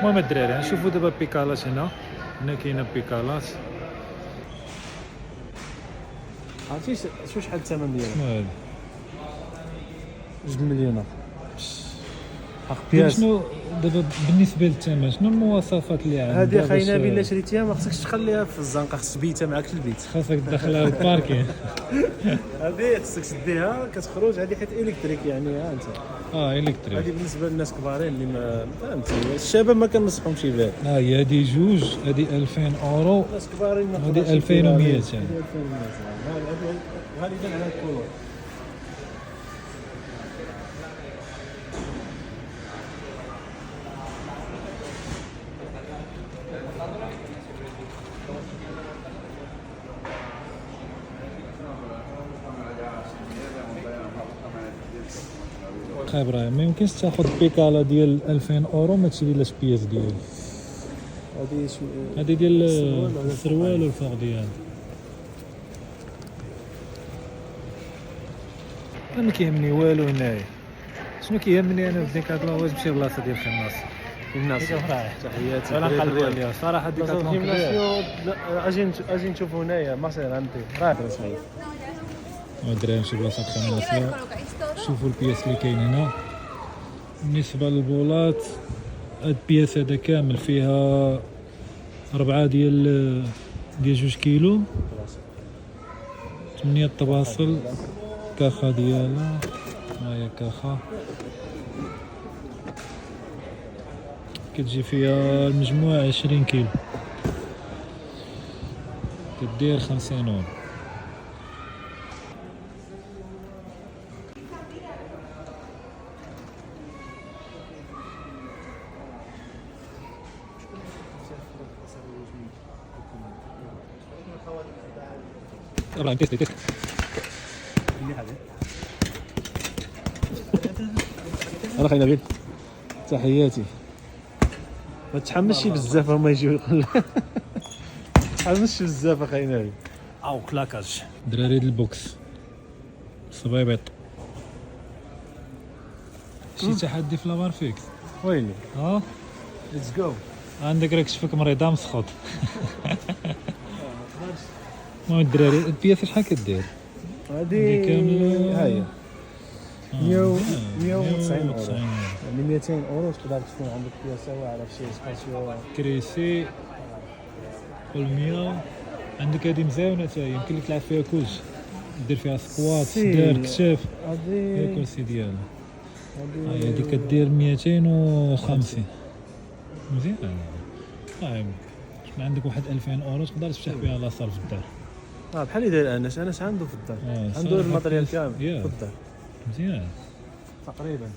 المهم الدراري نشوفوا دابا بيكالات هنا كاينه بيكالات. عرفتي شو شحال الثمن ديالها؟ شنو هذا 2 مليون حق بياس. شنو دابا بالنسبه للثمن شنو المواصفات اللي عندها؟ هذه خاينه الا شريتيها ما خصكش تخليها في الزنقه، خصك تبيتها معاك في البيت. خاصك تدخلها للباركين. هذه خصك تديها كتخرج هذه حيت الكتريك يعني ها انت. الكتريك. هذه بالنسبه للناس كبارين اللي ما فهمتي الشباب ما كنصحهمش بها. هي هذه جوج، هذه 2000 اورو، الناس كبارين هذه 2100. هذه 2100 غالبا على الكولور. خا ابراهيم ما يمكنش تاخذ بيكالا ديال 2000 اورو ما تشري لاش بياس ديال هذه ديال السروال والفوق ديالها. انا ما كيهمني والو هنايا، شنو كيهمني انا في ديكاتلون واش نمشي لبلاصه ديال خناص. تحياتي. انا نقلب عليها صراحه ديكاتلون كبير. اجي نشوفوا هنايا ما سير انت راه صحيح. الدراري نمشي بلاصه خناص شوفوا البياس اللي كاين هنا. بالنسبه للبولات هاد البياس هذا كامل فيها 4 ديال 2 كيلو، 8 طباصل، كاخا ديالها ها هي كاخا كتجي فيها المجموع 20 كيلو كدير 50 اورو. ابراهيم تيست انا خلينا نبيل. تحياتي. ما تحمسش بزاف هما يجيو يقول لك تحمسش بزاف اخي نبيل. او كلاكاج دراري ديال البوكس صبيبيط. شي تحدي في لابار فيكس ويلي ها ليتس جو. عندك راك شفك مريضه مسخوط. المهم الدراري البياس شحال كدير؟ هذه كامله هاهي 190 اورو 190. يعني 200 اورو تقدر تكون عندك بياسه واعره في شي سباسيو. كريسي قول 100. عندك هذه مزيونه حتى هي يمكن لك تلعب فيها كلشي، دير فيها سكوات، دير كتاف، هي هذه الكرسي ديالها. هذه كدير 250 مزيان. طيب عندك واحد 2000 اورو تقدر تفتح بها لاصال في الدار. بحال اللي داير انس عنده في الدار عنده الماتريال كامل في الدار مزيان تقريبا.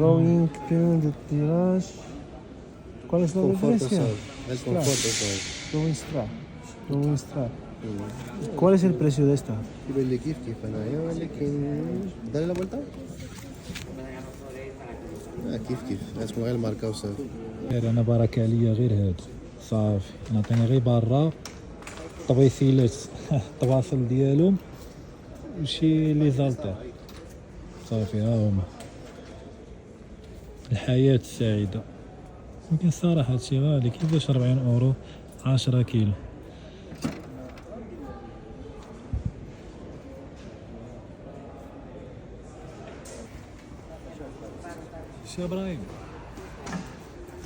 روينغ بيون دو تيراج. ¿Cuál es la diferencia? El confort es todo. Rowing Strap. ¿Cuál es el precio de esta? يبان لي كيف انا ولكن دار لا فولتا كيف اسمه غير الماركه وصافي. غير انا بركه عليا غير هاد صافي نعطيني غير برا طبيسيلات الطباصل ديالهم وشي لي زالطير صافي ها هما. الحياة السعيدة. يمكن الصراحة هادشي غالي كيفاش 40 اورو 10 كيلو. شي ابراهيم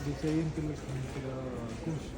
قلت يمكن لك كلشي.